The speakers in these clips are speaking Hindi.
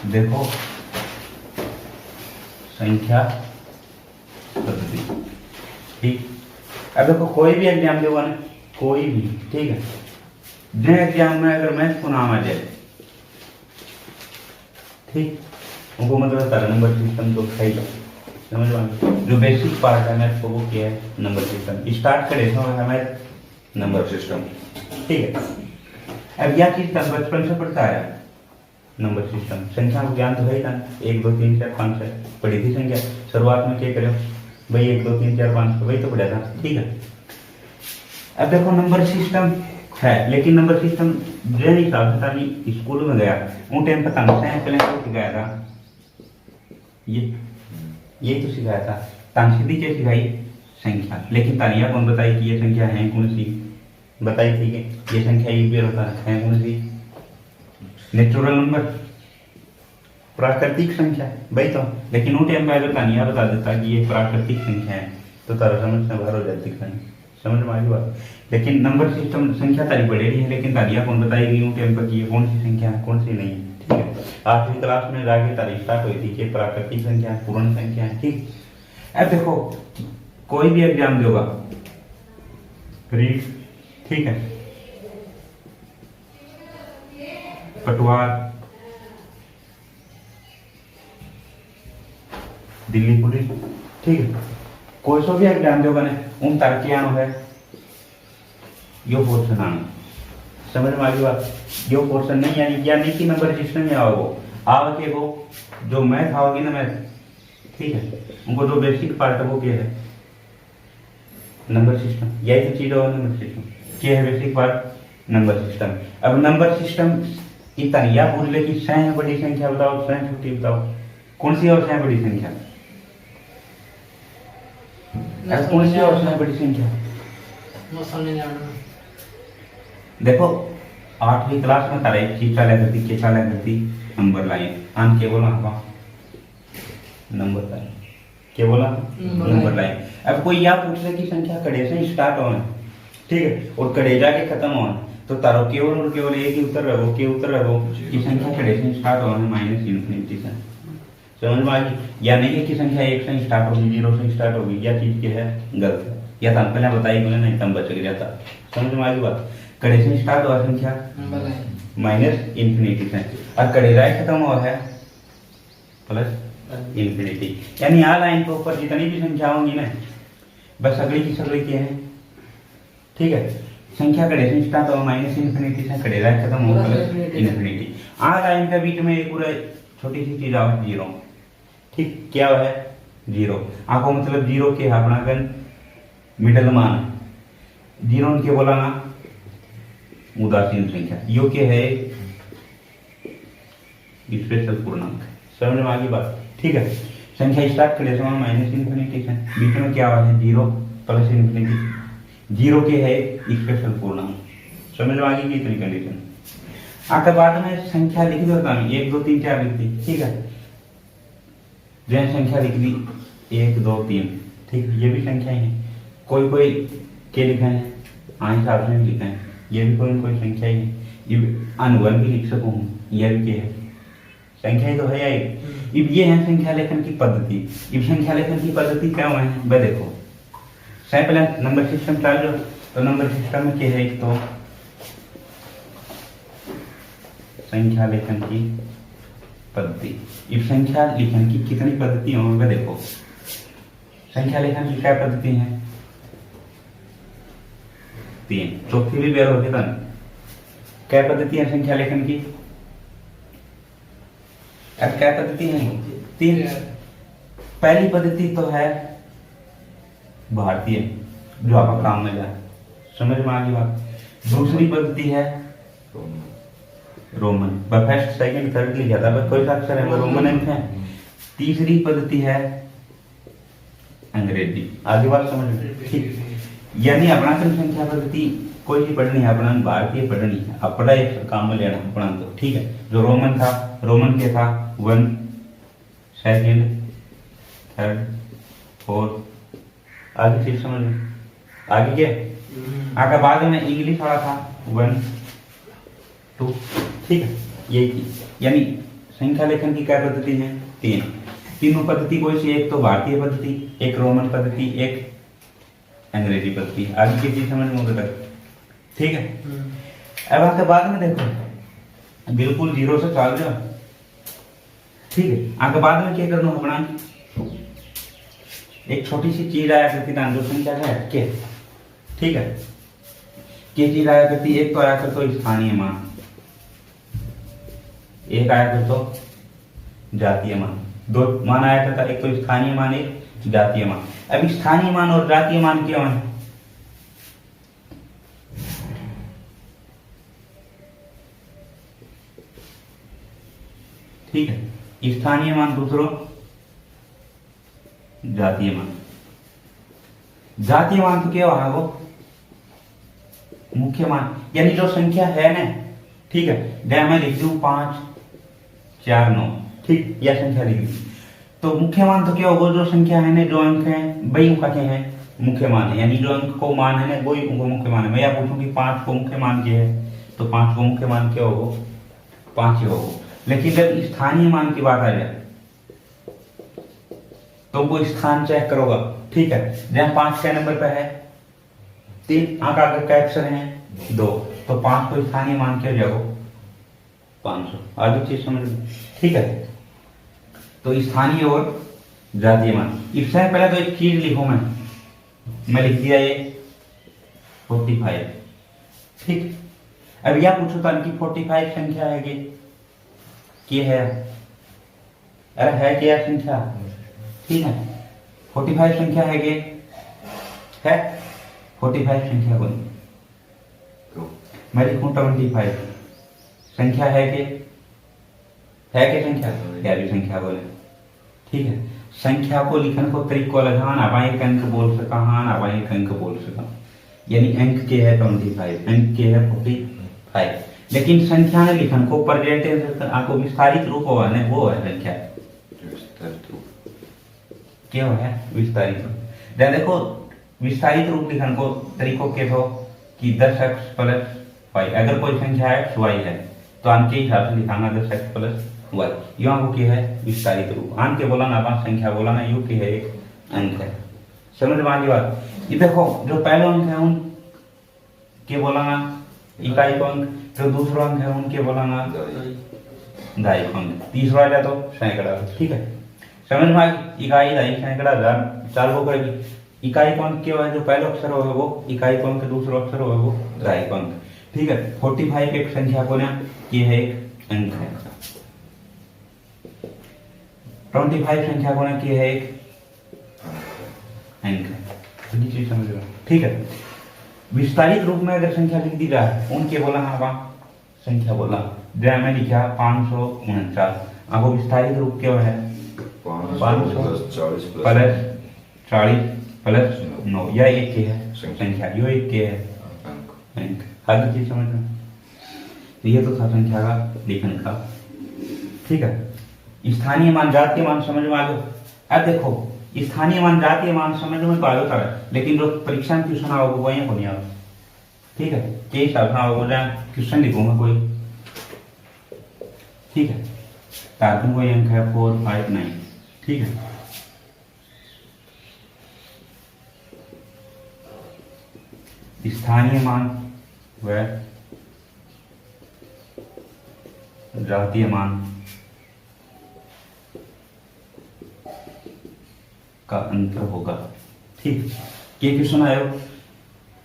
देखो संख्या पद्धति, ठीक। अब देखो कोई भी एग्जाम देगा ना, कोई भी, ठीक है, जो एग्जाम में अगर मैथ को नाम आ जाए, ठीक, उनको मतलब तारा नंबर सिस्टम तो सही है, समझ में। जो बेसिक पार्ट है मैथ को वो क्या है, नंबर सिस्टम। स्टार्ट करे तो हमें नंबर सिस्टम, ठीक है। अब यह चीज तक बचपन से पढ़ता है, नंबर सिस्टम। संख्या को ज्ञान तो है ही था, 1 2 3 4 5 6 पढ़ी थी संख्या। शुरुआत में क्या करो भाई, 1 2 3 4 5 वही तो पढ़ा था, ठीक है। अब देखो नंबर सिस्टम है, लेकिन नंबर सिस्टम जो हिसाब से था स्कूल में गया वो टाइम पता नहीं पहले तो सिखाया था, ये तो सिखाया था। तानसीदी क्या सिखाई, संख्या। लेकिन तानिया कौन बताई कि ये संख्या है कौन सी, बताई थी कि ये संख्या यूपीआर होता है कौन सी, नेचुरल नंबर, प्राकृतिक संख्या, भाई तो। लेकिन वो टाइम पे अगर तानिया बता देता कि ये प्राकृतिक संख्या है तो तारा समझ से बाहर हो जाती, समझ में आ गई बात। लेकिन नंबर सिस्टम संख्या तारी बढ़ेगी है, लेकिन तारिया कौन बताएगी वो टाइम पर कि ये कौन सी संख्या है कौन सी नहीं, ठीक है। 8वीं क्लास में जाके तारीख स्टार्ट हुई थी कि प्राकृतिक संख्या है, पूर्ण संख्या है, ठीक। अब देखो कोई भी एग्जाम दोगा, ठीक है, पटवार, दिल्ली पुलिस, ठीक है, कोई सो भी एग्जाम दोगा ना, उन तारके आनो है यो पोर्शन आना, समझ में आ गई बात। यो पोर्शन नहीं यानी कि नंबर सिस्टम में आओगे आव के वो जो मैथ आओगी ना मैथ, ठीक है, उनको जो बेसिक पार्ट है वो क्या है, नंबर सिस्टम। यही तो चीज होगा नंबर सिस्टम, क्या है बेसिक पार्ट, नंबर सिस्टम। अब नंबर सिस्टम इतना या पूछ ले कि सह बड़ी संख्या बताओ, सह छोटी बताओ, कौन सी और सह बड़ी संख्या, कौन सी और सह बड़ी संख्या। देखो 8वीं क्लास में तारा एक चीज चाला करती नंबर लाइन, आन के बोला नंबर लाइन, क्या बोला नंबर लाइन। अब कोई या पूछ ले कि संख्या कड़े से स्टार्ट हो, ठीक है, और कड़े जाके खत्म हो, तो तारो केवल और केवल एक ही उत्तर रहो कि संख्या कड़े से स्टार्ट हो माइनस इन्फिनिटी से, समझ में आ गई। या नहीं है कि संख्या 1 से स्टार्ट होगी, 0 से स्टार्ट होगी, या चीज क्या है गलत है, या तो पहले बताई बोले नहीं तम बच गया था, समझ में आ गई बात। कड़े से स्टार्ट हुआ संख्या माइनस इन्फिनिटी से, और कड़े जाए खत्म हुआ है प्लस इन्फिनिटी। यानी आ लाइन के ऊपर जितनी भी संख्या होंगी ना, बस अगली की सगली क्या है, ठीक है, संख्या कड़े से स्टार्ट हुआ माइनस इन्फिनिटी से, कड़े जाए खत्म हुआ प्लस इन्फिनिटी। आ लाइन के बीच में एक पूरा छोटी सी चीज आओ जीरो, ठीक, क्या है जीरो। आपको मतलब जीरो के अपना गन मिडल मान, जीरो के बोला ना उदासीन संख्या, यो के है स्पेशल पूर्णांक, समझ में आ गई बात, ठीक है। संख्या स्टार्ट करे समय माइनस इन्फिनिटी से, बीच में क्या है जीरो प्लस इन्फिनिटी, जीरो के है स्पेशल पूर्णांक, समझ में आ गई इतनी कंडीशन। आकर बाद में संख्या लिख दो, 1 2 3 4 लिख दी, ठीक है, जो संख्या लिख दी 1 2 3, ठीक, ये भी संख्या है। कोई क्या लिखा है हिसाब से लिखा है, ये भी कोई संख्या ही है, ये अनुवन भी लिख सकूं, यह भी क्या है संख्या ही तो है यार। अब ये है संख्या लेखन की पद्धति। अब संख्या लेखन की पद्धति क्या है भाई, देखो पहले नंबर सिस्टम चालू, तो नंबर सिस्टम में क्या है, एक तो संख्या लेखन की पद्धति। अब संख्या लेखन की कितनी पद्धति होंगे देखो, संख्या लेखन की क्या पद्धति है, 3, चौथी भी बेर होगी था। क्या पद्धति है संख्या लेखन की, अब क्या पद्धति है 3। पहली पद्धति तो है भारतीय, जो आपका काम में जाए, समझ में आ गई बात। दूसरी पद्धति है रोमन, फर्स्ट सेकंड थर्ड की ज्यादा कोई सा अक्षर है रोमन है। तीसरी पद्धति है अंग्रेजी, आगे बात समझ में, ठीक। यानी अपना संख्या पद्धति कोई सी पढ़नी है, अपना भारतीय पढ़नी है, अपना एक काम में लेना अपना तो, ठीक है। जो रोमन था, रोमन के था 1 सेकंड थर्ड फोर्थ, आगे चीज समझ में आगे क्या आगे। बाद में इंग्लिश वाला था 1 2, ठीक है, यही थी। यानी संख्या लेखन की क्या पद्धति है? तीन। तीनों पद्धति कोई सी? एक तो भारतीय पद्धति, एक रोमन पद्धति, एक अंग्रेजी पद्धति। आगे की चीज समझ में तक ठीक है। अब आके बाद में देखो बिल्कुल जीरो से चाल जाओ, ठीक है। आगे बाद में क्या करना अपना, एक छोटी सी चीज आया करती है जो संख्या का है, ठीक है। क्या चीज आया करती? एक तो आया कर तो स्थानीय मान, एक आया कर तो जातीय मान। दो मान आया करता, एक तो स्थानीय मान, एक जातीय मान। अब स्थानीय मान और जातीय मान क्या है? ठीक है, स्थानीय मान दूसरो, जातीय मान। जातीय मान तो क्या है? वो मुख्य मान, यानी जो संख्या है ना, ठीक है। जैसे मैं लिख दूं 5 4 9, ठीक, यह संख्या लिख दी तो मुख्य मान तो क्या होगा? जो संख्या है ना, जो अंक है वही उनका क्या है? मुख्य मान है। यानी जो अंक को मान है ना वही उनको मुख्य मान है। मैं या पूछूं कि 5 को मुख्य मान क्या है, तो 5 को मुख्य मान क्या होगा? 5 ही होगा। लेकिन जब स्थानीय मान की बात आ जाए तो वो स्थान चेक करोगा, ठीक है। जहां 5 6 नंबर पे है, 3 अंक आगे का अक्षर है 2, तो 5 को स्थानीय मान क्या जाओ? 500। आगे चीज समझ लो, ठीक है। तो स्थानीय और जातीय मान। इससे पहले तो एक चीज लिखो, मैं लिख दिया ये 45, ठीक। अब यह पूछो तो कि 45 संख्या है कि है? अरे है क्या संख्या? ठीक है, 45 संख्या है कि है? 45 संख्या कौन? मैं लिखूं 25 संख्या है कि संख्या? या भी संख्या बोले, ठीक है। संख्या को लिखन को तरीको लगा ना, अब एक अंक बोल सका, हाँ ना एक अंक बोल सका। यानी अंक के है 25, अंक के है 45, लेकिन संख्या ने लिखन को प्रेजेंट आपको विस्तारित रूप होगा ना, वो है संख्या। क्या है विस्तारित रूप? जब देखो विस्तारित रूप लिखन को तरीकों के तो कि 10x + y। अगर कोई संख्या x y है तो आम के हिसाब से लिखाना 10x + y। यहाँ को क्या है? विस्तारित रूप। आम के बोला ना, आप संख्या बोला ना, यू की है एक अंक है। समझ में आ गई बात? ये देखो जो पहला अंक है उन के बोला ना इकाई को अंक, जो दूसरा अंक है उनके बोला ना दहाई को अंक, तीसरा आ जाए तो सैकड़ा, ठीक है। समझ में आ गई? इकाई, दहाई, सैकड़ा, हजार, 4 को करेगी। इकाई को अंक क्या है? जो पहला अक्षर होगा वो इकाई को अंक, दूसरा अक्षर होगा वो दहाई को अंक, ठीक है। 45 एक संख्या को ना ये है एक अंक है। 25 संख्या को ना ये है एक अंक है। चीज समझ लो, ठीक है। विस्तारित रूप में अगर संख्या लिख दी जाए उनके बोला हाँ संख्या बोला, जैसे मैं लिखा 549, अब वो विस्तारित रूप क्या है? 540 + 9, यह एक के है संख्या, यो एक के है अंक। आगे चीज समझ में? तो ये तो था संख्या का लेखन का, ठीक है। स्थानीय मान, जातीय मान समझ में आ गए? अब देखो स्थानीय मान, जातीय मान समझ में तो आ गया, लेकिन जो परीक्षा में क्वेश्चन आओगे वो यहाँ को नहीं आओगे, ठीक है। के हिसाब से आओगे जहाँ क्वेश्चन लिखूंगा कोई, ठीक है। तार्किक कोई अंक है 4 5 9, ठीक है। स्थानीय मान व जातीय मान का अंतर होगा, ठीक। ये क्वेश्चन आयो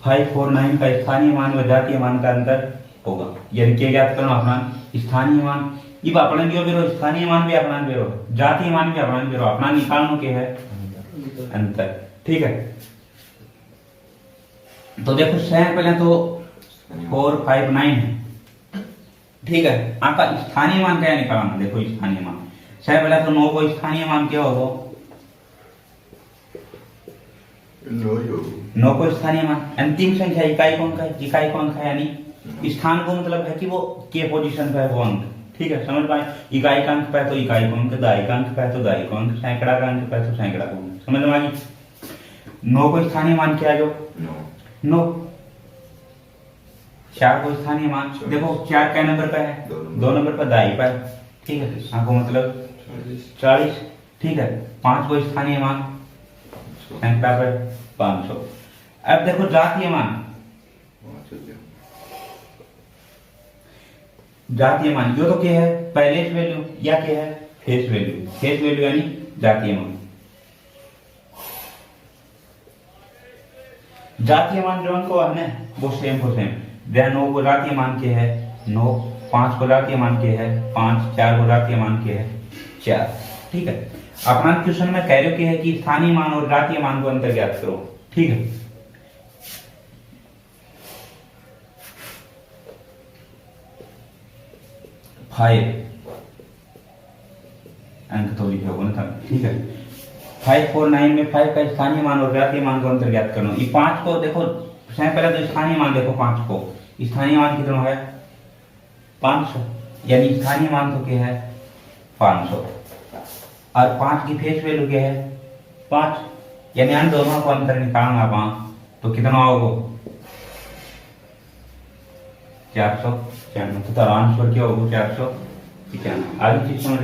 5 4 9 का स्थानीय मान व जातीय मान का अंतर होगा। यानी क्या ज्ञात करना अपना स्थानीय मान, इब अपना भी बेरो, स्थानीय मान भी अपना बेरो, जातीय मान भी अपना बेरो, अपना निकालनो के है अंतर, ठीक है। तो देखो पहले तो 4 5 9 है, ठीक है। आपका स्थानीय मान क्या निकालना? देखो स्थानीय मान पहले तो 9 को स्थानीय मान क्या होगा? 9 को स्थानीय मान। अंतिम संख्या इकाई को अंक है, इकाई को अंक है, यानी स्थान को मतलब है कि वो के पोजीशन पे है वो अंक, ठीक है। समझ पाए? इकाई का अंक पे तो इकाई को अंक, दहाई का अंक पे तो दहाई को अंक, सैकड़ा का अंक पे तो सैकड़ा को अंक। समझ में आ गई? 9 को स्थानीय मान क्या है? जो 9। 4 को स्थानीय मान, देखो 4 क्या नंबर पे है? 2 नंबर पर, दहाई पर, ठीक है, आपको मतलब 40, ठीक है। 5 को स्थानीय मान संख्या पर 500। अब देखो जातीय मान, जातीय मान जो तो क्या है, पहले वैल्यू या क्या है, फेस वैल्यू। फेस वैल्यू यानी जातीय मान। जातीय मान जो उनको है ना वो सेम को सेम। 9 को जातीय मान के है 9, 5 को जातीय मान के है 5, 4 को जातीय मान के है 4। ठीक है, अपना क्वेश्चन में कह रहे है कि स्थानीय मान और जातीय मान को अंतर ज्ञात करो। ठीक है, फाइव अंक तो लिखे होगा ना। ठीक है, 5 4 9 में 5 का स्थानीय मान और जातीय मान को अंतर ज्ञात करना। ये 5 को देखो, पहले तो स्थानीय मान देखो। 5 को स्थानीय मान कितना है 500, यानी स्थानीय मान तो क्या है 500, और 5 की फेस वैल्यू क्या है 5, यानी इन दोनों को अंतर निकालना 5, तो कितना होगा 495। तो आंसर क्या होगा 495। आगे चीज समझ,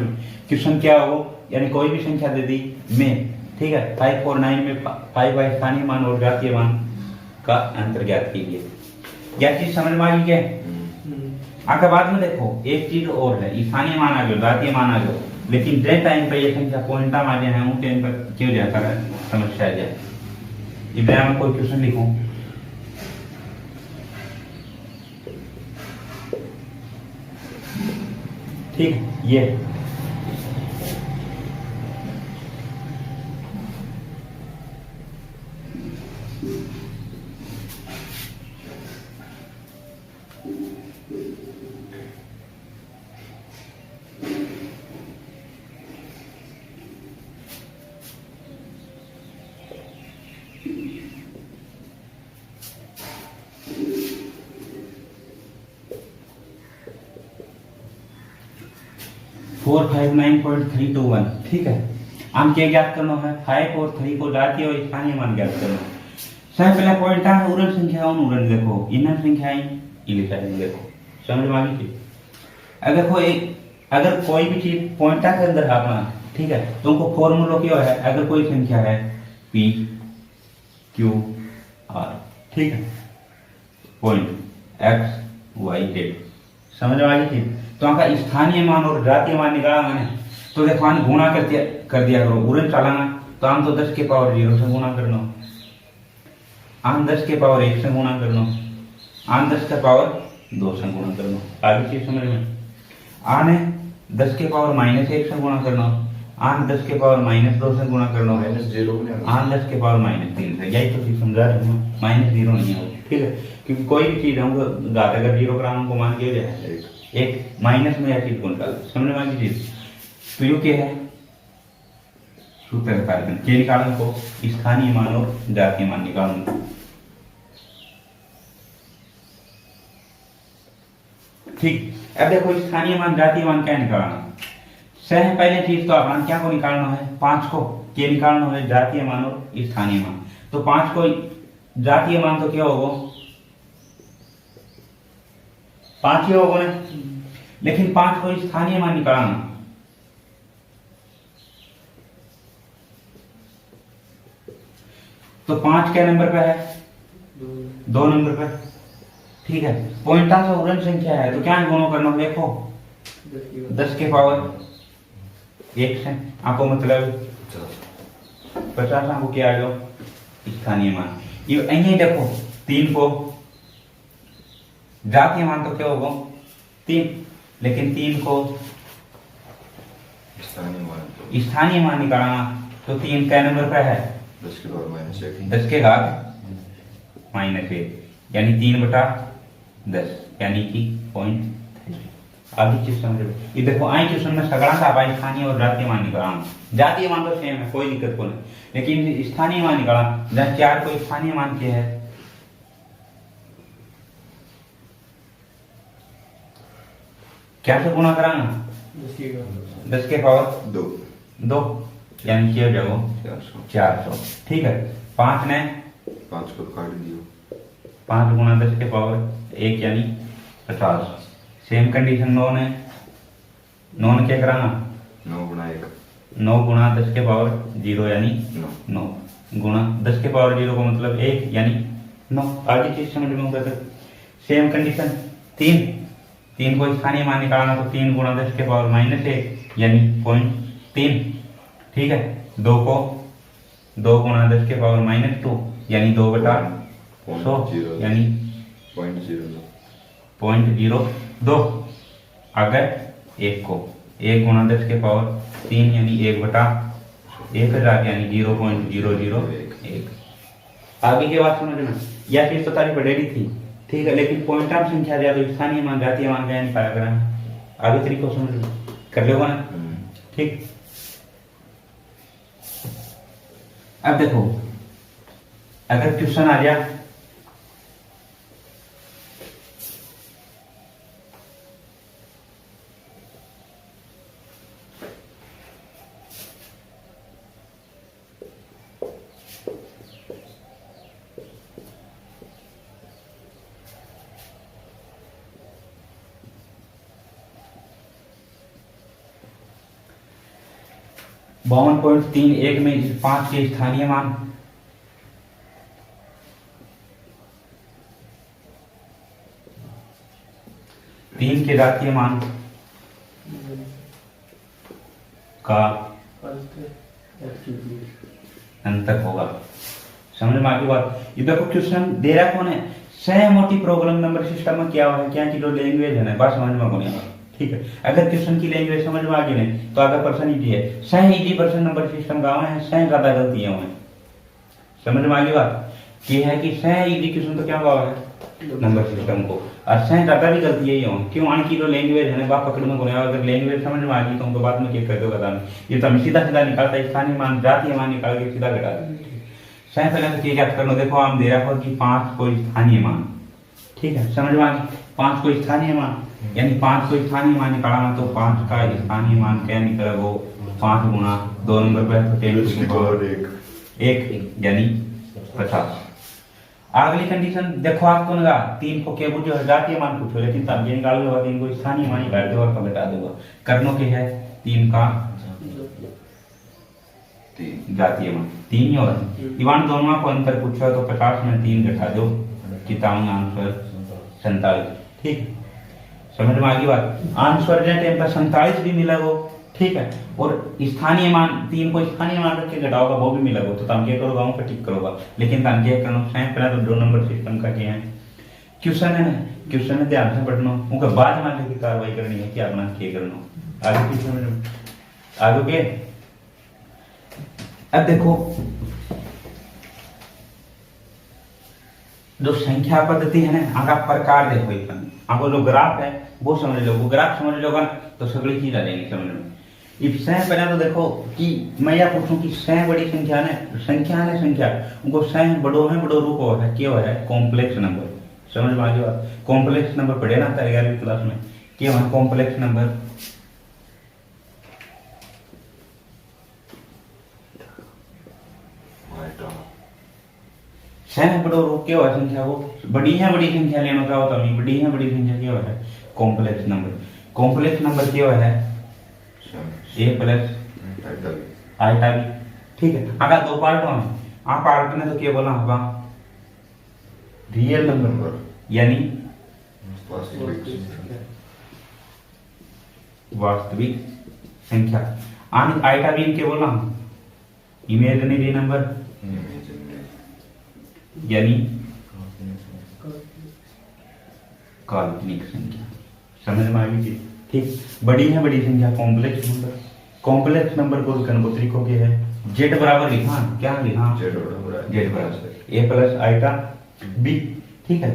क्वेश्चन क्या होगा, यानी कोई भी संख्या दे दी में, ठीक है, 5 4 9 में 5 का स्थानीय मान और जातीय मान का अंतर ज्ञात कीजिए। क्या चीज समझ में आ गई क्या? आगे बाद में देखो एक चीज और है, स्थानीय मान आ गया, जातीय मान आ गया, लेकिन जे टाइम पर ये संख्या पॉइंट आ जाए हैं, उस टाइम पर क्यों जाता है समस्या आ जाए। इधर मैं कोई क्वेश्चन लिखूं, ठीक, ये 459.321। ठीक है, हम क्या ज्ञात करना है, 5 और 3 को जातीय और स्थानीय मान ज्ञात करना। सबसे पहले पॉइंट है उड़न संख्या, उड़न देखो, इनर संख्या इलिसाइन देखो, समझ में आ गई। अगर देखो एक, अगर कोई भी चीज पॉइंट के अंदर अपना, ठीक है, तो उनको फॉर्मूला क्या है, अगर कोई संख्या है P Q R, ठीक है, पॉइंट X Y Z, समझ में आ गई थी। तो आपका स्थानीय मान और जातीय मान निकाला मैंने, तो देखो आने गुणा कर दिया करो, उड़न चलाना, तो हम तो 10 के पावर 0 से गुणा करना, आम 10 के पावर 1 से गुणा करना, आम 10 के पावर 2 से गुणा करना। आगे चीज समझ में, आने 10 के पावर -1 से गुणा करना, आन 10 के पावर -2 से गुणा करना, -0, आन 10 के पावर -3 से। यही तो चीज समझा रही हूँ, -0 नहीं है, ठीक है, क्योंकि कोई भी चीज हमको घात अगर 0 ग्राम को मान के जाए एक माइनस में या चीज गुण कर, समझ में आ गई चीज। तो यू क्या है सूत्र कार्बन के निकालने को, स्थानीय मान और जातीय मान निकालने। ठीक, अब देखो स्थानीय मान जातीय मान क्या निकालना। सह पहले चीज तो अपना क्या को निकालना है, 5 को क्या निकालना है, जातीय मान और स्थानीय मान। तो 5 को जातीय मान तो क्या होगा 5 ही होगा ना, लेकिन 5 को स्थानीय मान निकालना, तो 5 क्या नंबर पे है 2 नंबर पे, ठीक है। पॉइंट से उड़न संख्या है, तो क्या गुणा करना, देखो 10 के पावर 1 से, आपको मतलब 50 आपको क्या आ गया स्थानीय मान। ये यही देखो 3 को जातीय मान तो क्या होगा 3, लेकिन 3 को स्थानीय मान निकालना, तो 3 क्या नंबर पे है 10 के घात -1, यानी 3/10, यानी कि 0.3। अभी चीज समझ लो, ये देखो आई क्वेश्चन में सगड़ा था भाई, स्थानीय और जातीय मान निकालना। जातीय मान तो सेम है, कोई दिक्कत को नहीं, लेकिन स्थानीय मान निकालना, जहां 4 को स्थानीय मान क्या है, क्या से गुणा कराना 10 के पावर 2, यानी क्या हो 400, ठीक है। 5 ने 5 को काट दियो, 5 गुणा 10 के पावर 1 यानी 50। सेम कंडीशन 9 ने 9 ने क्या कराना, 9 गुणा 1, 9 गुणा 10 के पावर 0 यानी 9 गुणा 10 के पावर 0 का मतलब 1 यानी 9। आगे चीज समझ में होगा। सेम कंडीशन 3 को स्थानीय मान निकालना तो 3 गुणा 10 के पावर -1 यानी 0.3। ठीक है, 2 को 2 गुणा 10 के पावर -2 यानी 2/100 यानी 0.02। अगर 1 को 1 गुणा 10 के पावर 3 यानी 1/1000 यानी 0.001। आगे की बात समझ में, यह चीज तो तारीफ बढ़ेगी थी, ठीक है, लेकिन पॉइंट ऑफ संख्या ज्यादा स्थानीय मान जातीय मान का निकाला करा। आगे तरीकों समझ लो, कर लोगे ना, ठीक। अब देखो, अगर क्वेश्चन आ गया (52.31) में 5 के स्थानीय मान, तीन के जातीय मान का अंतर होगा। समझ में आगे बात। ये देखो क्वेश्चन दे रहा कौन है, सह मोटी प्रॉब्लम नंबर सिस्टम में क्या है, क्या की जो लैंग्वेज है ना, बात समझ में कौन है। ठीक है, अगर क्वेश्चन की लैंग्वेज समझ में आ गई नहीं तो अगर पर्सन इजी है, सह इजी पर्सन नंबर सिस्टम का है, सह ज्यादा गलती है। समझ में आ गई बात, ये है कि सह इजी क्वेश्चन तो क्या हुआ है नंबर सिस्टम को, और सह ज्यादा भी गलती है हो क्यों, आन की जो लैंग्वेज है ना बात पकड़ में कौन है। अगर लैंग्वेज समझ में आ गई तो उनको बाद में क्या कर दो बता, ये तो हम सीधा सीधा निकालता है, स्थानीय मान जातीय मान निकाल के सीधा घटा देते। सह पहले तो क्या कर लो, देखो हम दे रहा हो कि 5 को स्थानीय मान, ठीक है, समझ में आ गई, 5 को स्थानीय मान यानी 5 को स्थानीय मान निकालना तो 5 का स्थानीय मान क्या निकला वो 5 गुणा 2 नंबर पे तो 1 यानी 50। अगली कंडीशन देखो आपको लगा 3 को क्या बुझो जातीय मान पूछो, लेकिन तब ये निकाल लो 3 को स्थानीय मान निकाल दो और घटा दो। करनो के है 3 का जातीय मान 3 ही होगा। इवन दोनों को अंतर पूछो तो 50 में 3 घटा दो, कितना आंसर 47। ठीक, समझ में आ गई बात। आंसर टाइम पर 47 भी मिला वो, ठीक है, और स्थानीय मान 3 को स्थानीय मान रख के घटाओगा वो भी मिला वो, तो तुम क्या करोगा वहां पर टिक करोगा। लेकिन तुम क्या करना है, पहले तो 2 नंबर सिस्टम का क्या है क्वेश्चन है, क्वेश्चन है ध्यान से पढ़ना, उनका बाद में की कार्रवाई करनी है कि अपना क्या करना। आगे की समझ में आगे के। अब देखो जो संख्या पद्धति है ना, आगा प्रकार देखो, इतना आपको जो ग्राफ है वो समझ लो, वो ग्राफ समझ लोगा ना तो सगली चीज आ जाएगी समझ में। इफ सह पहले तो देखो कि मैं यह पूछूं कि सह बड़ी संख्या ने संख्या उनको सह बड़ो है बड़ो रूप है क्या है कॉम्प्लेक्स नंबर। समझ में आ गई बात। कॉम्प्लेक्स नंबर पढ़े ना था 11वीं क्लास में, क्या है कॉम्प्लेक्स नंबर। सह बड़ो रूप क्या है संख्या वो बड़ी संख्या लेना क्या होता है, बड़ी संख्या क्या है कॉम्प्लेक्स नंबर। कॉम्प्लेक्स नंबर क्या है a प्लस आइटा बी, ठीक है। अगर 2 पार्ट में आप पार्ट ने तो क्या बोला होगा रियल नंबर यानी वास्तविक संख्या, आने आइटा बी के बोला इमेजिनरी नंबर यानी काल्पनिक संख्या। समझ में आ गई, ठीक। बड़ी संख्या कॉम्प्लेक्स नंबर। कॉम्प्लेक्स नंबर को तरीकों के है जेड बराबर लिखा, क्या लिखा जेड बराबर ए प्लस आइटा बी, ठीक है।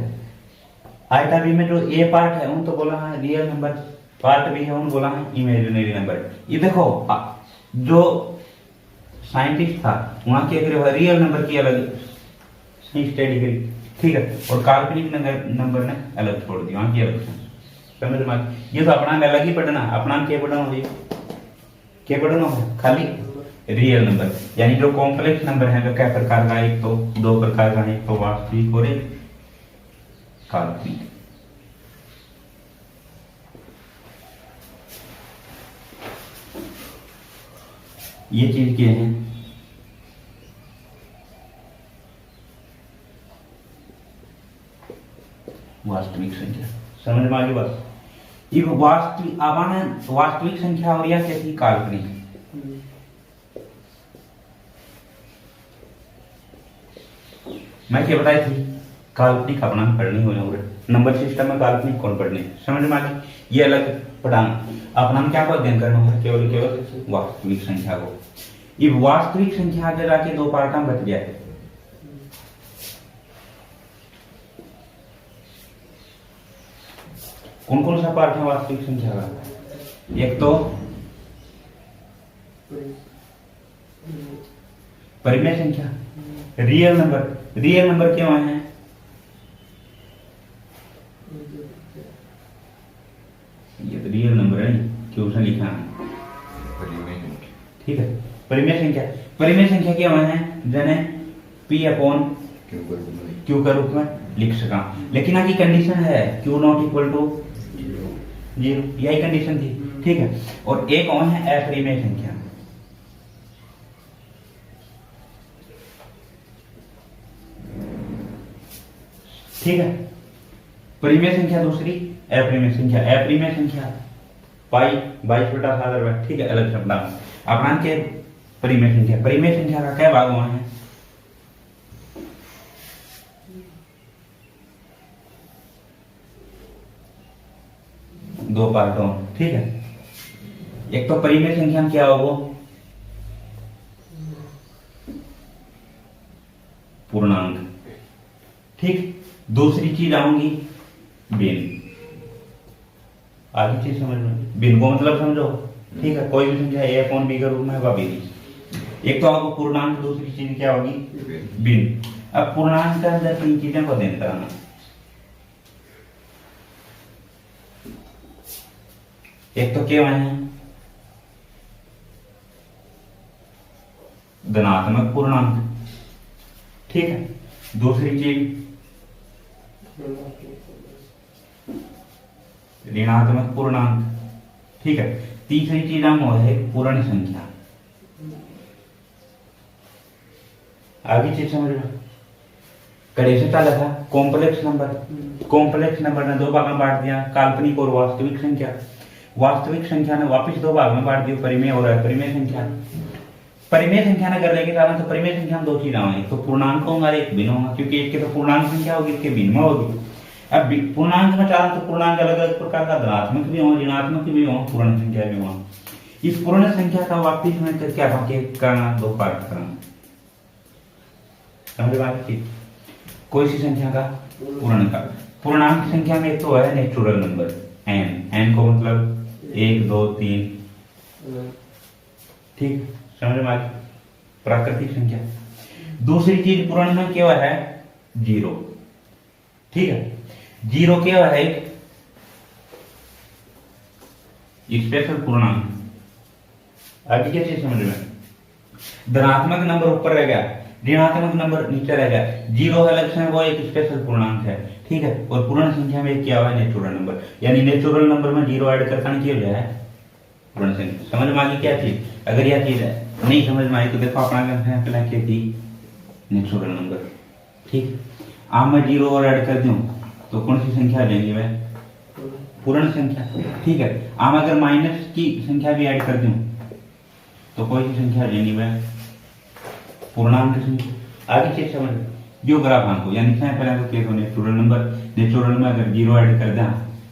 आइटा बी में जो ए पार्ट है उन तो बोला है रियल नंबर, पार्ट बी है उन बोला है इमेजिनरी नंबर। ये देखो जो साइंटिस्ट था वहां क्या करे रियल नंबर की अलग स्टडी करी, ठीक है, और काल्पनिक नंबर ने अलग छोड़ दिया, वहां की अलग। समझ में, ये तो अपना अलग ही पढ़ना, अपना क्या पढ़ना हो, क्या पढ़ना हो खाली रियल नंबर यानी जो कॉम्प्लेक्स नंबर है जो क्या प्रकार का, एक तो 2 प्रकार का, एक तो वास्तविक और एक काल्पनिक। ये चीज क्या है, वास्तविक संख्या। समझ में आ गई बात। ये वास्तविक आवाना वास्तविक संख्या और या क्या थी, काल्पनिक। मैं क्या बताई थी, काल्पनिक अपना पढ़नी हो नंबर सिस्टम में काल्पनिक कौन पढ़ने, समझ में आ गई। ये अलग पढ़ाना, अपना क्या को अध्ययन करना है, केवल केवल वास्तविक संख्या को। ये वास्तविक संख्या अगर आके दो पार्टा बच जाए, कौन कौन सा पार्ट है वास्तविक संख्या का, एक तो परिमेय संख्या, रियल नंबर। रियल नंबर क्यों है, ये तो रियल नंबर है, क्यों से लिखा है, ठीक है। परिमेय संख्या, परिमेय संख्या क्या है, जने P अपॉन Q के रूप में लिख सका, लेकिन आगे कंडीशन है Q नॉट इक्वल टू 0, यही कंडीशन थी, ठीक है। और एक और है अपरिमेय संख्या, ठीक है। परिमेय संख्या दूसरी, अपरिमेय संख्या। अपरिमेय संख्या पाई 22/7, ठीक है, अलग शब्द अपना के परिमेय संख्या। परिमेय संख्या का क्या भाग हुआ है, दो पार्टों, ठीक है। एक तो परिमेय संख्या में क्या होगा, पूर्णांक, ठीक। दूसरी चीज आऊंगी भिन्न, आगे चीज समझ में, भिन्न को मतलब समझो, ठीक है। कोई भी संख्या a अपॉन b के रूप में भिन्न, एक तो आपको पूर्णांक, दूसरी चीज क्या होगी भिन्न। अब पूर्णांक के अंदर तीन चीजें को देना रहना, एक तो क्या है धनात्मक पूर्णांक, ठीक है। दूसरी चीज ऋणात्मक पूर्णांक, ठीक है। तीसरी चीज हम है पूर्ण संख्या। आगे चीज समझ लो, कड़े से चला था कॉम्प्लेक्स नंबर। कॉम्प्लेक्स नंबर ने दो भाग में बांट दिया, काल्पनिक और वास्तविक संख्या। वास्तविक संख्या ने वापस दो भाग में बांट दिया, परिमेय और अपरिमेय संख्या। परिमेय संख्या ने कर लेंगे कारण तो परिमेय संख्या में दो चीज आएंगी, तो पूर्णांक होगा एक भिन्न होगा, क्योंकि एक के तो पूर्णांक संख्या होगी, इसके भिन्न होगी। अब पूर्णांक में चाह तो पूर्णांक अलग अलग प्रकार का, धनात्मक भी हो, ऋणात्मक भी हो, पूर्ण संख्या भी हो। इस पूर्ण संख्या का वापिस में क्या करना, दो पार्ट करना, समझ बात की। कोई सी संख्या का पूर्ण का, पूर्णांक संख्या में एक तो है नेचुरल नंबर n को मतलब 1 2 3, ठीक, समझ में आ गई, प्राकृतिक संख्या। दूसरी चीज पूर्ण में क्या है, 0, ठीक है। 0 क्या है, स्पेशल पूर्णांक। आगे क्या चीज समझ में, धनात्मक नंबर ऊपर रह गया, ऋणात्मक नंबर नीचे रह गया, 0 अलग से वो एक स्पेशल पूर्णांक है, ठीक है। और पूर्ण संख्या में क्या हुआ, नेचुरल नंबर, यानी नेचुरल नंबर में 0 ऐड करता नहीं किया जाए पूर्ण संख्या। समझ में आ गई क्या चीज। अगर यह चीज नहीं समझ में आई तो देखो अपना क्या थी, नेचुरल नंबर, ठीक। आप मैं 0 और ऐड कर दूं तो कौन सी संख्या लेंगे वह, पूर्ण संख्या, ठीक है। आप अगर माइनस की संख्या भी ऐड कर दूं तो कोई सी संख्या लेनी वह पूर्णांक संख्या। आगे चीज समझ, जो ग्राफ को यानी पहले तो केस नेचुरल नंबर, नेचुरल में अगर 0 ऐड कर दें,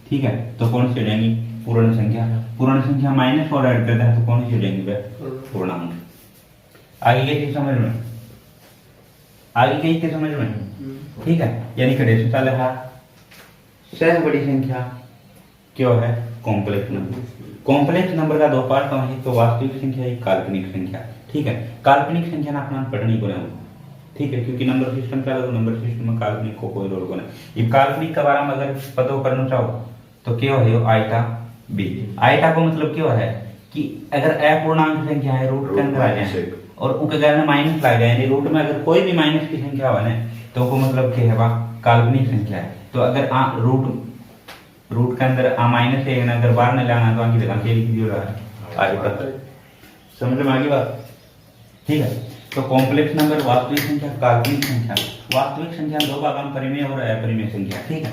ठीक है, तो कौन सी लेंगी, पूर्ण संख्या। पूर्ण संख्या माइनस और ऐड कर दें तो कौन सी लेंगी वह, पूर्णांक। आगे ये चीज समझ में, आगे कहीं के समझ में, ठीक है। यानी कड़े से है सह बड़ी संख्या क्यों है, कॉम्प्लेक्स नंबर। कॉम्प्लेक्स नंबर का दो पार्ट है, तो वास्तविक संख्या एक काल्पनिक संख्या, ठीक है। काल्पनिक संख्या ना अपना पढ़नी को नहीं, ठीक है, क्योंकि नंबर सिस्टम क्या लगा, नंबर सिस्टम में काल्पनिक को कोई रोल को नहीं। ये काल्पनिक के बारे में अगर पता करना चाहो तो क्या है, आयटा बी। आयटा को मतलब क्या है कि अगर अपूर्णांक संख्या है रूट के अंदर आ जाए और उनके घर में माइनस लग जाए, यानी रूट में अगर कोई भी माइनस की संख्या हो ना तो वो मतलब क्या है, वह काल्पनिक संख्या है। तो अगर रूट के अंदर माइनस है, अगर बाहर न लाना तो आगे लिख दिया आगे तक, समझ में आ गई बात? ठीक है। तो कॉम्प्लेक्स नंबर वास्तविक संख्या, काल्पनिक संख्या। वास्तविक संख्या दो भाग में परिमेय और अपरिमेय संख्या। ठीक है।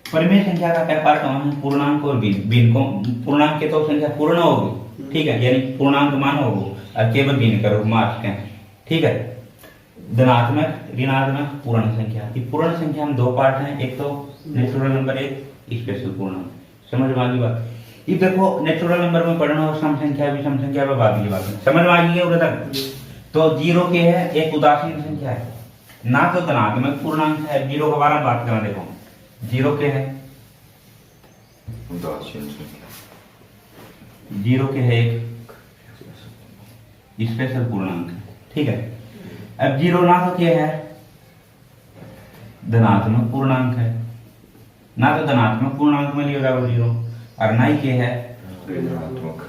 परिमेय संख्या का क्या पार्ट है? पूर्णांक और भिन्न को पूर्णांक के तो संख्या पूर्ण होगी, ठीक है, यानी पूर्णांक मान होगी और केवल भिन्न करो मार्क है। ठीक है। धनात्मक, ऋणात्मक, पूर्ण संख्या। ये पूर्ण संख्या में दो पार्ट हैं, एक तो नेचुरल नंबर, एक स्पेशल पूर्णांक। समझ में आ गई बात? ये देखो नेचुरल नंबर में पढ़ना हो सम संख्या, विषम संख्या पे बात की बात समझ में आ गई है उधर तक? तो जीरो के है एक उदासीन संख्या है, ना तो धनात्मक पूर्णांक है। जीरो के बारे में बात करना, देखो जीरो के है उदासीन संख्या, जीरो के है एक स्पेशल पूर्णांक। ठीक है। अब जीरो ना तो क्या है? धनात्मक पूर्णांक है, ना तो धनात्मक पूर्णांक में लिया जाएगा जीरो, और ना ही क्या है? ऋणात्मक।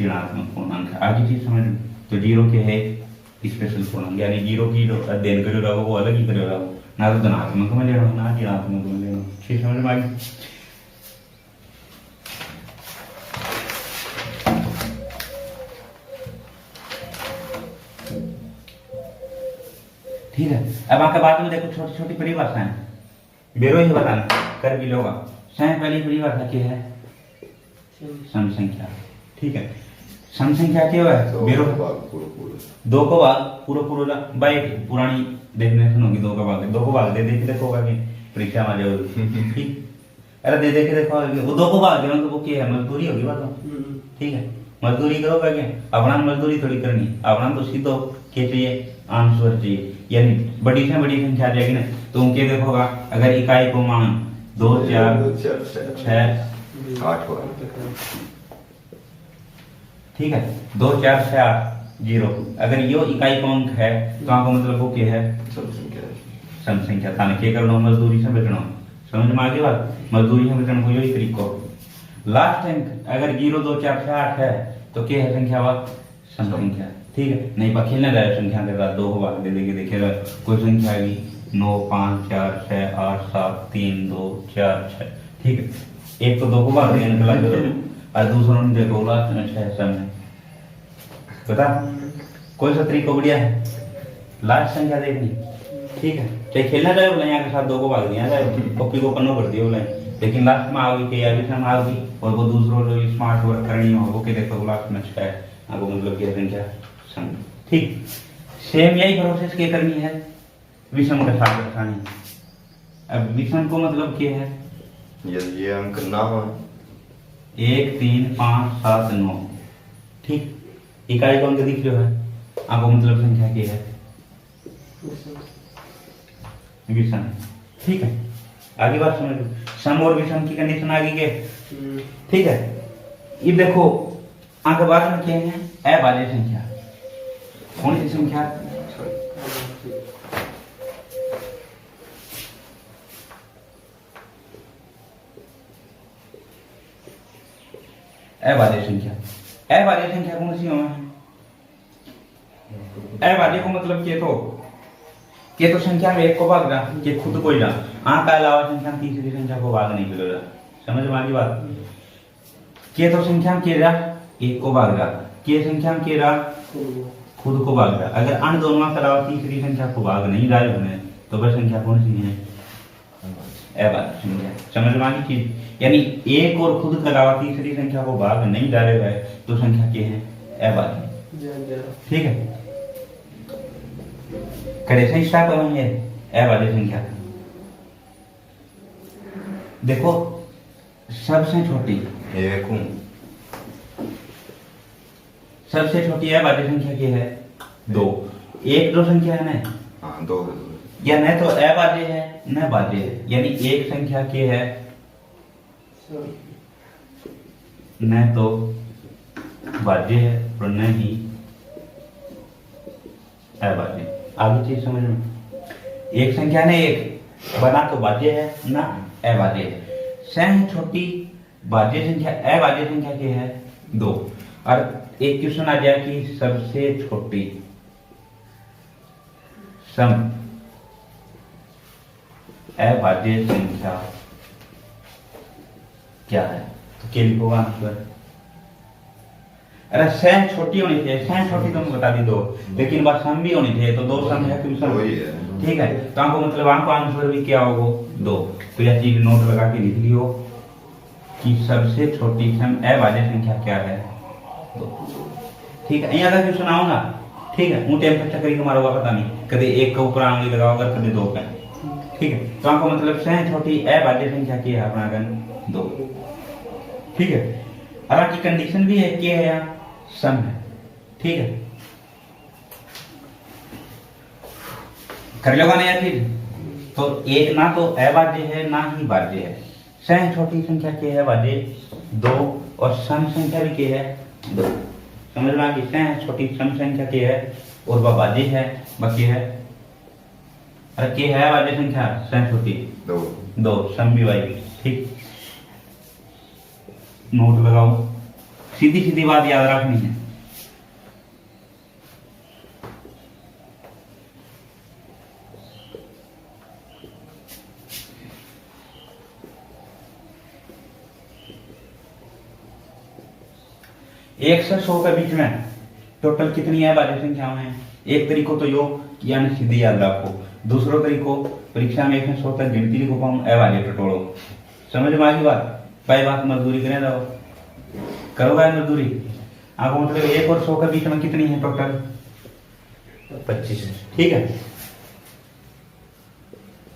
ऋणात्मक पूर्णांक। आगे चीज समझ लो। तो जीरो के है स्पेशल पूर्णांक, यानी जीरो की जो अध्ययन करो रहा वो अलग ही करो रहा, ना तो धनात्मक में ले रहा ना ऋणात्मक में ले रहा। ठीक समझ में आ गई? ठीक है। अब आगे बाद में देखो छोटी छोटी परिभाषाएं बेरो ही बताना कर भी लोगा। स्वयं पहली परिभाषा क्या है? सम संख्या। ठीक है। सम संख्या क्या है? बेरो दो को भाग पूरा पूरा बाई पुरानी डेफिनेशन होगी, दो का भाग, दो को भाग दे देख देखोगा कि परीक्षा में जाओगे। ठीक। अरे दे दे के देखो वो दो को भाग देना तो वो क्या है? मजदूरी होगी बात। ठीक है। मजदूरी करोगे क्या? अपना मजदूरी थोड़ी करनी, अपना तो सीधो क्या चाहिए? आंसर चाहिए, यानी बड़ी से बड़ी संख्या आ जाएगी ना तो उनके देखोगा अगर इकाई को मान 2 4 6 8 होगा। ठीक है। 2 4 6 8 0 अगर यो इकाई का अंक है तो आपको मतलब वो क्या है? सम संख्या। था क्या करना? मजदूरी से बचना। समझ में आ गई बात? मजदूरी से बचना को यही तरीका। लास्ट अंक अगर 0 2 4 6 8 है तो क्या है संख्या? वह सम संख्या। ठीक है। नहीं पर खेलना जाए संख्या के साथ दो भाग दे देके देखेगा कोई संख्या आएगी 9 5 4 6 8 7 3 2 4 6। ठीक है। एक तो दो को भाग देने निकला और दूसरों ने देखो लास्ट में 6 सम है। बता कोई सा तरीका बढ़िया है लास्ट संख्या देखनी। ठीक है। चाहे खेलना जाए बोले यहाँ के साथ दो को भाग दिया जाए, कॉपी को पन्नों भर दिया बोले, लेकिन लास्ट में आओगी कि यार विषम आओगी और वो दूसरों जो स्मार्ट वर्क करनी हो वो के देखो लास्ट में 6 आपको मतलब क्या संख्या? सम। ठीक। सेम यही प्रोसेस क्या करनी है? विषम के साथ दर्शानी। अब विषम को मतलब क्या है? ये अंक ना हो 1 3 5 7 9। ठीक। इकाई को अंक दिख जो है आपको मतलब संख्या क्या है? विषम। ठीक है। आगे बात समझ लो। सम और विषम की कंडीशन आगे के। ठीक है। ये देखो आगे बाद में क्या है? अभाज्य संख्या। कौन सी संख्या? अभाज्य संख्या। अभाज्य संख्या कौन सी है? अभाज्य को मतलब के तो संख्या में एक को भाग रहा के खुद को ही रहा का अलावा संख्या में तीसरी संख्या को भाग नहीं मिल रहा। समझ में आ गई बात? के तो संख्या में के रहा एक को भाग रहा, के संख्या में के रहा खुद को भाग रहा। अगर अन्य दोनों के अलावा तीसरी संख्या को भाग नहीं रहा है तो वह संख्या कौन सी है? अभाज्य संख्या। समझ में आ गई चीज? यानी एक और खुद के अलावा तीसरी संख्या को भाग नहीं डाले हुए तो संख्या क्या है? अभाज्य। ठीक है। करेक्शन स्टार्ट होंगे अभाज्य संख्या। देखो सबसे छोटी एक हूँ, सबसे छोटी अभाज्य संख्या क्या है? 2। एक दो संख्या है ना? हाँ 2 या न तो अभाज्य है न भाज्य है, यानी एक संख्या क्या है? न तो भाज्य है और न ही अभाज्य। आगे चीज समझ में? एक संख्या ने एक बना तो भाज्य है ना अभाज्य है। सह छोटी भाज्य संख्या अभाज्य संख्या क्या है? 2। और एक क्वेश्चन आ जाए कि सबसे छोटी सम अभाज्य संख्या क्या है? तो के लिखोगा आंसर। अरे सह छोटी होनी चाहिए, सह छोटी तो मैं बता दी 2, लेकिन बात सम भी होनी चाहिए, तो 2 सम है क्यों सम, वही है। ठीक है। तो आपको मतलब आपको आंसर भी क्या होगा 2। तो यह चीज नोट लगा के लिख लियो कि सबसे छोटी सम अभाज्य संख्या क्या है 2, ठीक है। यहाँ का क्वेश्चन आऊंगा, ठीक है। ऊँटे में चक्कर के मारोगा पता नहीं, कभी 1 के ऊपर आंगली लगाओगा, कभी 2 पे, ठीक है। तो आपको मतलब सह छोटी अभाज्य संख्या क्या है अपना गण 2, ठीक है। हालांकि कंडीशन भी है क्या है यहाँ सम है, ठीक है। कर लोगा ना यार चीज। तो एक ना तो अभाज्य है ना ही भाज्य है। सह छोटी संख्या क्या है भाज्य 2, और सम संख्या भी क्या है 2। समझ में आ गई। सह छोटी सम संख्या क्या है और वह भाज्य है, बाकी है अरे क्या है भाज्य संख्या सह छोटी 2 सम भी भाई, ठीक। नोट लगाओ, सीधी सीधी बात याद रखनी है। एक से 100 के बीच में टोटल कितनी है भाज्य संख्याएं हैं। एक तरीको तो यो यानी सीधी याद रखो, दूसरो तरीको परीक्षा में 1 से 100 तक गिनती लिखो पाऊं अभाज्य टटोलो। समझ में आ गई बात। पहली बात मजदूरी करें दो, करोगा मजदूरी। आपको मतलब 1 और 100 के बीच में कितनी है टोटल 25, ठीक है।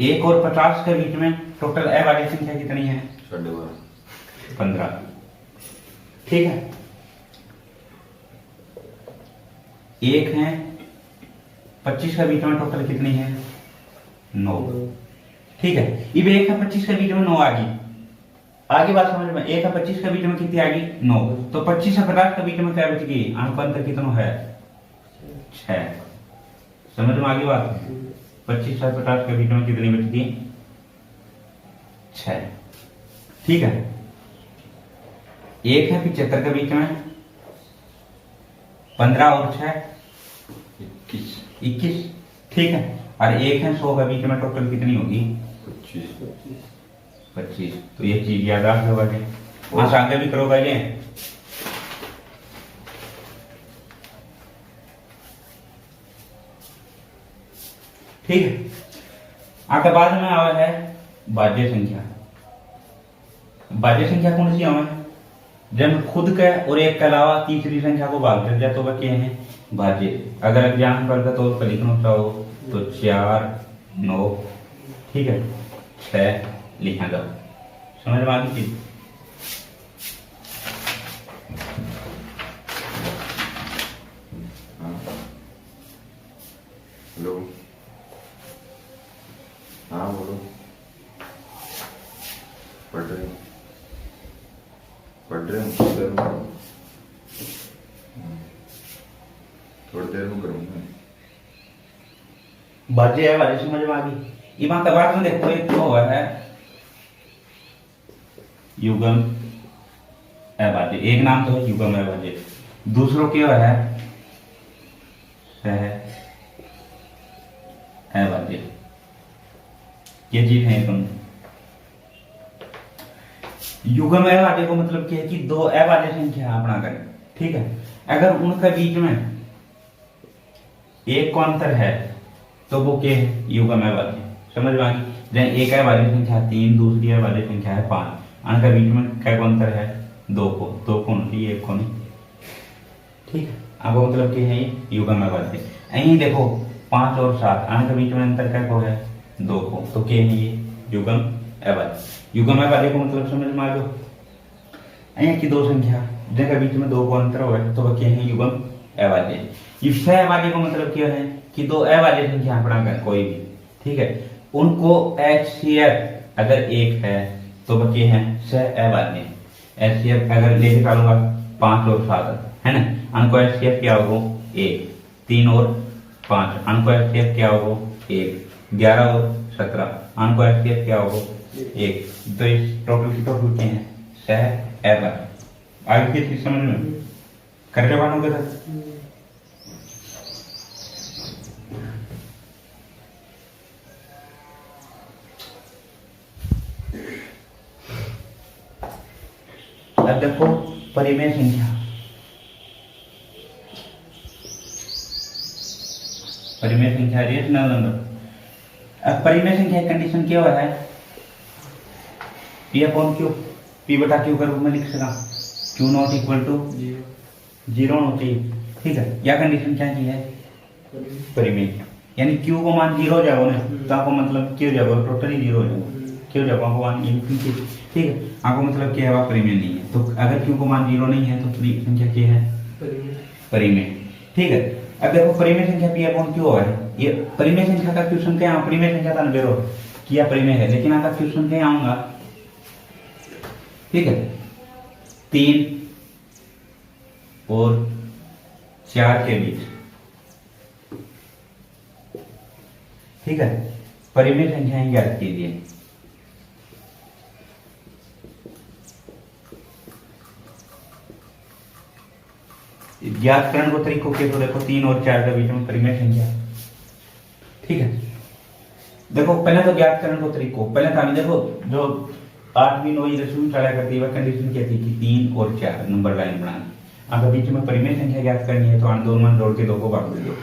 1 और 50 के बीच में टोटल अभाज्य संख्या कितनी है 15, ठीक है। 1 है 25 के बीच में टोटल कितनी है 9, ठीक है। अब 1 है 25 के बीच में 9 आ गई, आगे बात समझ में। 1 है 25 के बीच में कितनी आ गई 9, तो 25 से 50 के बीच में क्या बच गई अंक अंतर कितना है 6। समझ में आ गई बात। 25 से 50 के बीच में कितनी बच गई 6, ठीक है। 1 है 75 के बीच में 15 और 6 21, ठीक है। और 1 है 100 के बीच में टोटल कितनी होगी 25। तो ये चीज याद रख लो आगे, वहां से आगे भी करोगा ये। ठीक है। आगे बाद में आवा है भाज्य संख्या। भाज्य संख्या कौन सी आवा है जब खुद के और एक के अलावा तीसरी संख्या को भाग कर जाए तो वह क्या है भाज्य। अगर एग्जाम्पल के तौर पर लिखना चाहो तो 4 9, ठीक है 6 लिखा जाओ। समझ में आ गई चीज। हेलो, हाँ बोलो। पढ़ रहे हो थोड़ी देर में करूंगा। भाज्य है भाज्य समझ में आ गई। ये बात बाद में देखो एक तो हुआ है युगम अभाज्य। एक नाम तो है युगम अभाज्य, दूसरों क्या है सह अभाज्य। ये चीज है तुम युगम अभाज्य को मतलब क्या है कि दो अभाज्य संख्या अपना करें, ठीक है। अगर उनके बीच में एक को अंतर है तो वो क्या है युगम अभाज्य। समझ में आ गई। जैसे एक अभाज्य संख्या 3, दूसरी अभाज्य संख्या है 5, उनके बीच में क्या को अंतर है 2 को, 2 को नहीं 1 को नहीं, ठीक है। अब मतलब क्या है ये युगम अभाज्य। यही देखो 5 और 7 उनके बीच में अंतर क्या को है 2 को, तो क्या है ये युगम अभाज्य। युगम अभाज्य को मतलब समझ में आ गयो। यहाँ की दो संख्या जिनके बीच में 2 को अंतर हो तो वह क्या है युगम अभाज्य। इस अभाज्य को मतलब क्या है कि दो अभाज्य संख्या अपना कर कोई भी, ठीक है, उनको HCF अगर 1 है तो वह क्या है सह अभाज्य। HCF अगर ले निकालूंगा 5 और 7 है ना, उनको HCF क्या होगा 1, 3 और 5 उनको HCF क्या होगा 1, 11 और 17 उनको HCF क्या होगा 1। तो इस टोटल की टोटल क्या है सह अभाज्य। आगे की चीज समझ में कर रहे वालों के साथ। देखो परिमेय संख्या, परिमेय संख्या रेशनल नंबर। अब परिमेय संख्या की कंडीशन क्या है, पी अपॉन क्यू, पी बटा क्यू के रूप में लिख सका, क्यू नॉट इक्वल टू 0 होना चाहिए, ठीक है। या कंडीशन क्या की है, परिमेय, यानी क्यू को मान 0 हो जाएगा ना, तो आपको मतलब क्यू जाएगा टोटली 0 हो जाएगा, क्यों जब आपको मान इनफिनिटी, ठीक है। आपको मतलब क्या है, परिमेय नहीं है, तो अगर क्यू को मान 0 नहीं है तो संख्या क्या है, परिमेय, ठीक है। अब देखो परिमेय संख्या पी अपॉन क्यू है, ये परिमेय संख्या का क्वेश्चन क्या, परिमेय संख्या का नंबर किया परिमेय है, लेकिन आपका क्वेश्चन क्या आऊंगा, ठीक है, 3 और 4 के बीच, ठीक है, परिमेय संख्याएं ज्ञात कीजिए। ज्ञातकरण को तरीकों के, तो देखो 3 और 4 के बीच में परिमेय संख्या, ठीक है। देखो पहले तो ज्ञातकरण को तरीकों, पहले तो हमें देखो जो 8वीं 9वीं 10वीं चला करती है कंडीशन क्या थी कि 3 और 4 नंबर लाइन बनानी, अगर बीच में परिमेय संख्या ज्ञात करनी है तो आन दोनों में जोड़ के 2 को भाग दे दो,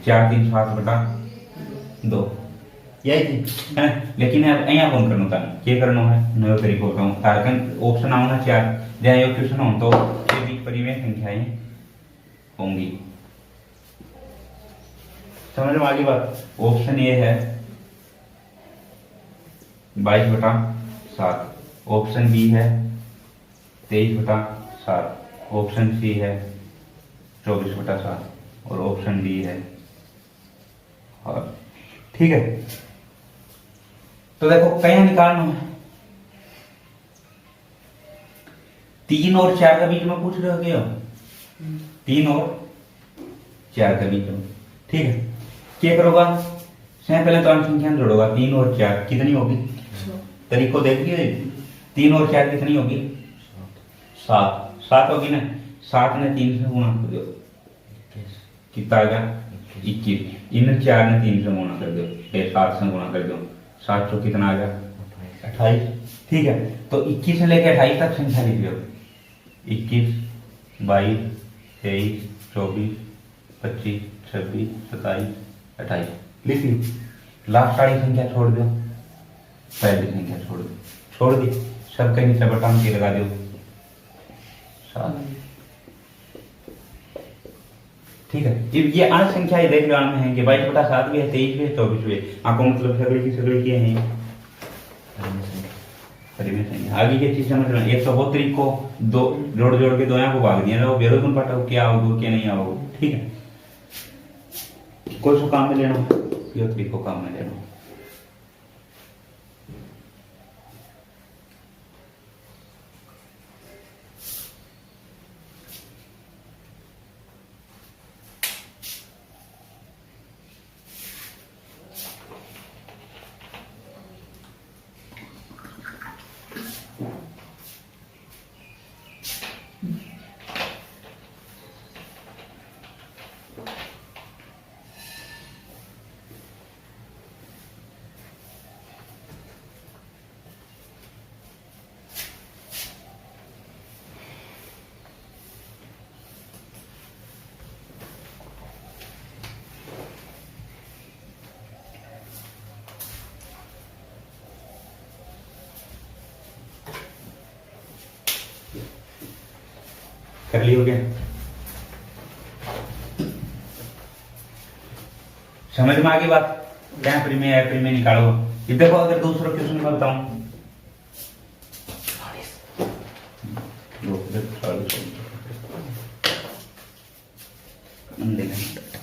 4 3 7 बटा 2, यही थी है। लेकिन अब अहियां कौन करनो था, ये करनो है नयो तरीको का तारकन ऑप्शन आउना 4 जहां यो क्वेश्चन हो तो के बीच परिमेय संख्याएं होंगी, समझ में आ गई बात। ऑप्शन ए है 22 बटा 7, ऑप्शन बी है 23 बटा 7, ऑप्शन सी है 24 बटा 7 और ऑप्शन डी है, और ठीक है। तो देखो कहीं निकालना है, 3 और 4 के बीच में पूछ रहे हो क्या, 3 और 4 के बीच में, ठीक है। क्या करोगा, पहले तो अंक संख्या जोड़ोगा, 3 और 4 कितनी होगी, तरीको देखिए, 3 और 4 कितनी होगी, 7 होगी ना, 7 ने 3 से गुणा कर दो, कितना आएगा 21, इन 4 ने 3 से गुणा कर दो, 7 से गुणा कर दो, 7 तो कितना आ गया 28, ठीक है। तो 21 से लेकर 28 तक संख्या लिख लो, 21 22 23 24 25 26 27 28 लिख ली, लास्ट वाली संख्या छोड़ दो, पहली संख्या छोड़ दी, सबके नीचे बटन की लगा दो 7, ठीक है। ये अन्य संख्या देख लो में है कि 22 बटा 7 भी है, 23 भी है, 24 भी है, आपको मतलब सगड़ी की है परिमेय संख्या। आगे की चीज समझ लो, 172 को दो जोड़ के दो को भाग दिया, वो बेरो तुम पटा क्या होगा क्या नहीं होगा, ठीक है। कोई सो काम में लेना, ये तरीको काम में लेना, कर ली हो गया, समझ में आ गई बात, क्या परिमेय है परिमेय निकालो। ये देखो अगर दूसरा क्वेश्चन में बताऊं, देखो